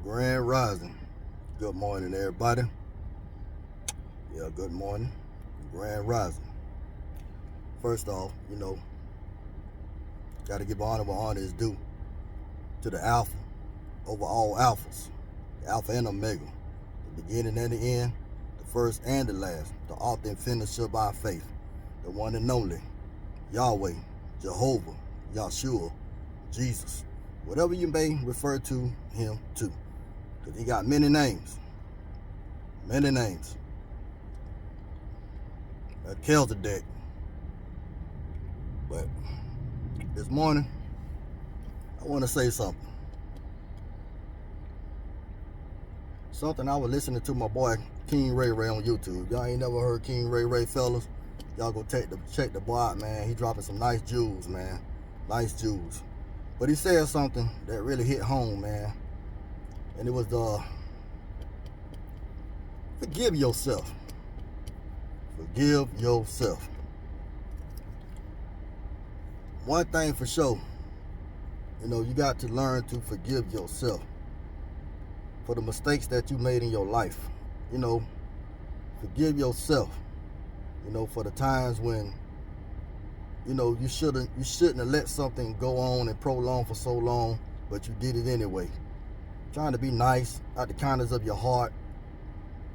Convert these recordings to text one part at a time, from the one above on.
Grand Rising. Good morning, everybody. Yeah, good morning. Grand Rising. First off, got to give honor where honor is due to the Alpha over all Alphas, the Alpha and Omega, the beginning and the end, the first and the last, the author and finisher by faith, the one and only, Yahweh, Jehovah, Yahshua, Jesus, whatever you may refer to him to, because he got many names. Many names. Melchizedek. But this morning, I want to say something. Something I was listening to my boy King Ray Ray on YouTube. Y'all ain't never heard King Ray Ray, fellas? Y'all go check the boy out, man. He dropping some nice jewels, man. Nice jewels. But he said something that really hit home, man. And it was forgive yourself. Forgive yourself. One thing for sure, you got to learn to forgive yourself for the mistakes that you made in your life. Forgive yourself, for the times when, you shouldn't have let something go on and prolong for so long, but you did it anyway. Trying to be nice out the kindness of your heart,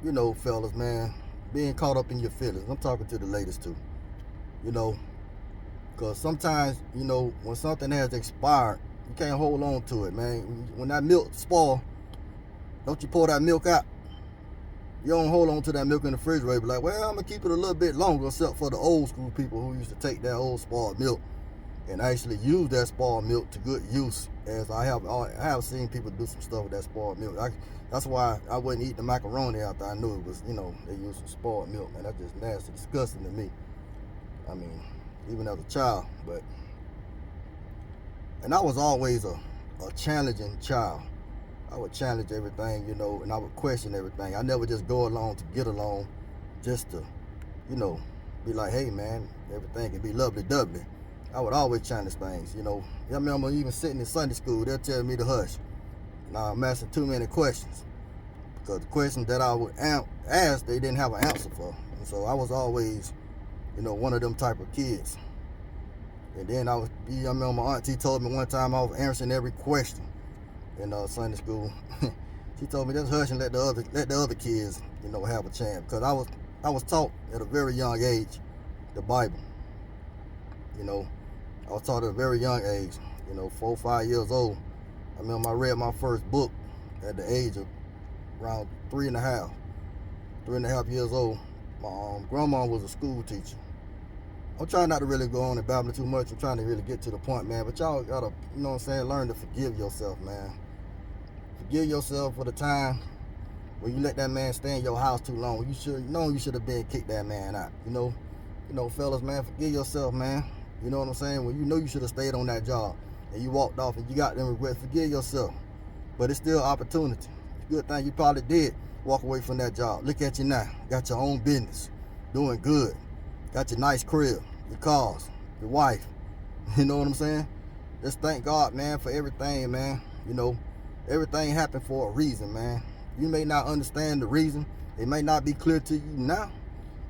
fellas, man. Being caught up in your feelings. I'm talking to the ladies too. Because sometimes, when something has expired, you can't hold on to it, man. When that milk spoil, don't you pour that milk out? You don't hold on to that milk in the refrigerator, like, well, I'm going to keep it a little bit longer, except for the old school people who used to take that old spoiled milk and actually use that spoiled milk to good use, as I have seen people do some stuff with that spoiled milk. That's why I wouldn't eat the macaroni after I knew it was, they used some spoiled milk, man. That's just nasty, disgusting to me. I mean, even as a child, and I was always a challenging child. I would challenge everything, and I would question everything. I never just go along to get along, just to, be like, hey, man, everything can be lovely-dovely. I would always challenge things, I remember even sitting in Sunday school, they'll tell me to hush. Now, I'm asking too many questions, because the questions that I would ask, they didn't have an answer for. And so I was always, one of them type of kids. And then I remember my auntie told me one time I was answering every question in Sunday school. She told me just hush and let the other kids, have a chance. Because I was taught at a very young age the Bible. I was taught at a very young age, 4 or 5 years old. I remember I read my first book at the age of around 3.5 years old. My grandma was a school teacher. I'm trying not to really go on and babble too much. I'm trying to really get to the point, man. But y'all gotta, learn to forgive yourself, man. Forgive yourself for the time when you let that man stay in your house too long. You should have been kicked that man out. Fellas, man, forgive yourself, man. You know what I'm saying? When you should have stayed on that job and you walked off and you got them regrets, forgive yourself. But it's still opportunity. It's a good thing you probably did walk away from that job. Look at you now. Got your own business. Doing good. Got your nice crib, your cars, your wife. You know what I'm saying? Just thank God, man, for everything, man. Everything happened for a reason, man. You may not understand the reason. It may not be clear to you now.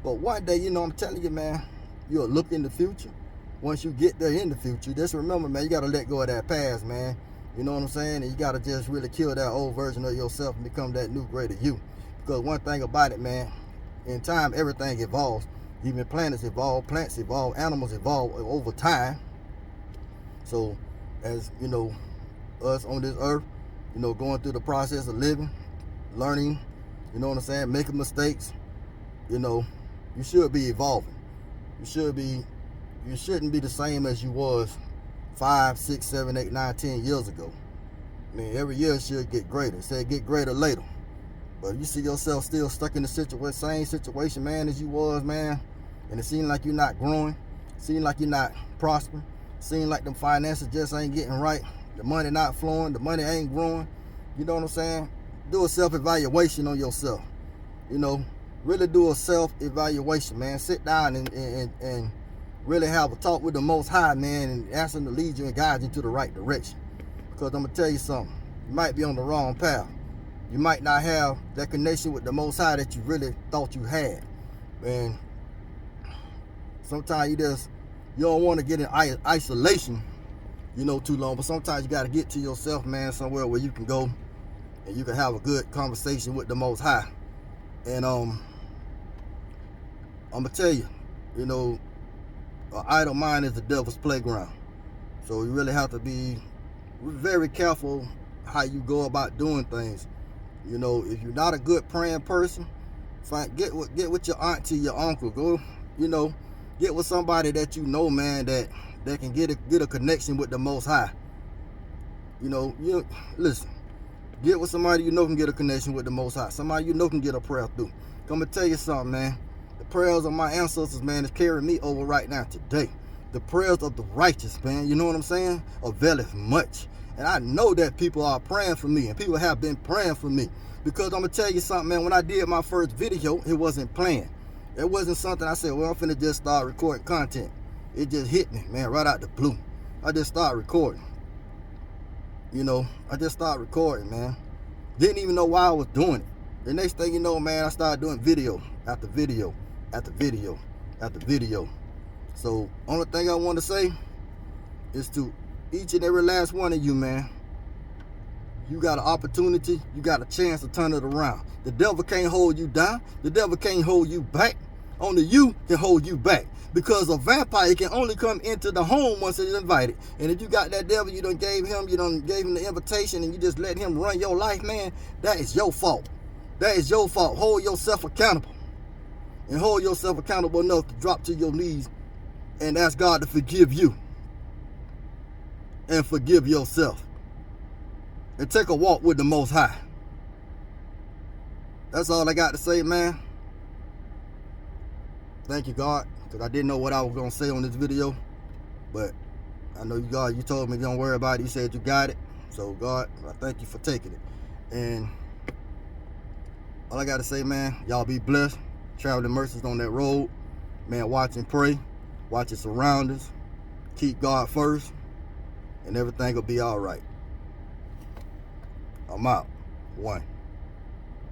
But one day, I'm telling you, man, you'll look in the future. Once you get there in the future, just remember, man, you got to let go of that past, man. You know what I'm saying? And you got to just really kill that old version of yourself and become that new, greater you. Because one thing about it, man, in time, everything evolves. Even planets evolve, plants evolve, animals evolve over time. So, as, us on this earth, going through the process of living, learning, making mistakes, you should be evolving. You shouldn't be the same as you was 5, 6, 7, 8, 9, 10 years ago. I mean, every year it should get greater. It said get greater later. But you see yourself still stuck in the same situation, man, as you was, man, and it seems like you're not growing, seems like you're not prospering, seems like them finances just ain't getting right, the money not flowing, the money ain't growing. You know what I'm saying? Do a self-evaluation on yourself. Really do a self-evaluation, man. Sit down and really have a talk with the Most High, man, and ask him to lead you and guide you to the right direction. Because I'm going to tell you something. You might be on the wrong path. you might not have that connection with the Most High that you really thought you had. And sometimes you don't want to get in isolation, too long. But sometimes you got to get to yourself, man, somewhere where you can go and you can have a good conversation with the Most High. And I'm gonna tell you, an idle mind is the devil's playground. So you really have to be very careful how you go about doing things. If you're not a good praying person, get with your auntie, your uncle. Go, get with somebody that man, that can get a connection with the Most High. Listen, get with somebody can get a connection with the Most High. Somebody can get a prayer through. I'm gonna tell you something, man. The prayers of my ancestors, man, is carrying me over right now today. The prayers of the righteous, man, you know what I'm saying, availeth much. And I know that people are praying for me, and people have been praying for me. Because I'm gonna tell you something, man, when I did my first video, it wasn't planned. It wasn't something I said, well, I'm finna just start recording content. It just hit me, man, right out the blue. I just started recording. I just started recording, man. Didn't even know why I was doing it. The next thing you know, man, I started doing video after video after video after video. So, only thing I want to say is to each and every last one of you, man, you got an opportunity, you got a chance to turn it around. The devil can't hold you down. The devil can't hold you back. Only you can hold you back. Because a vampire can only come into the home once it's invited. And if you got that devil, you done gave him the invitation, and you just let him run your life, man, that is your fault. That is your fault. Hold yourself accountable. And hold yourself accountable enough to drop to your knees and ask God to forgive you. And forgive yourself. And take a walk with the Most High. That's all I got to say, man. Thank you, God, because I didn't know what I was going to say on this video. But I know you, God, you told me don't worry about it. You said you got it. So, God, I thank you for taking it. And all I got to say, man, y'all be blessed. Traveling mercies on that road. Man, watch and pray. Watch your surroundings. Keep God first. And everything will be all right. I'm out. 1.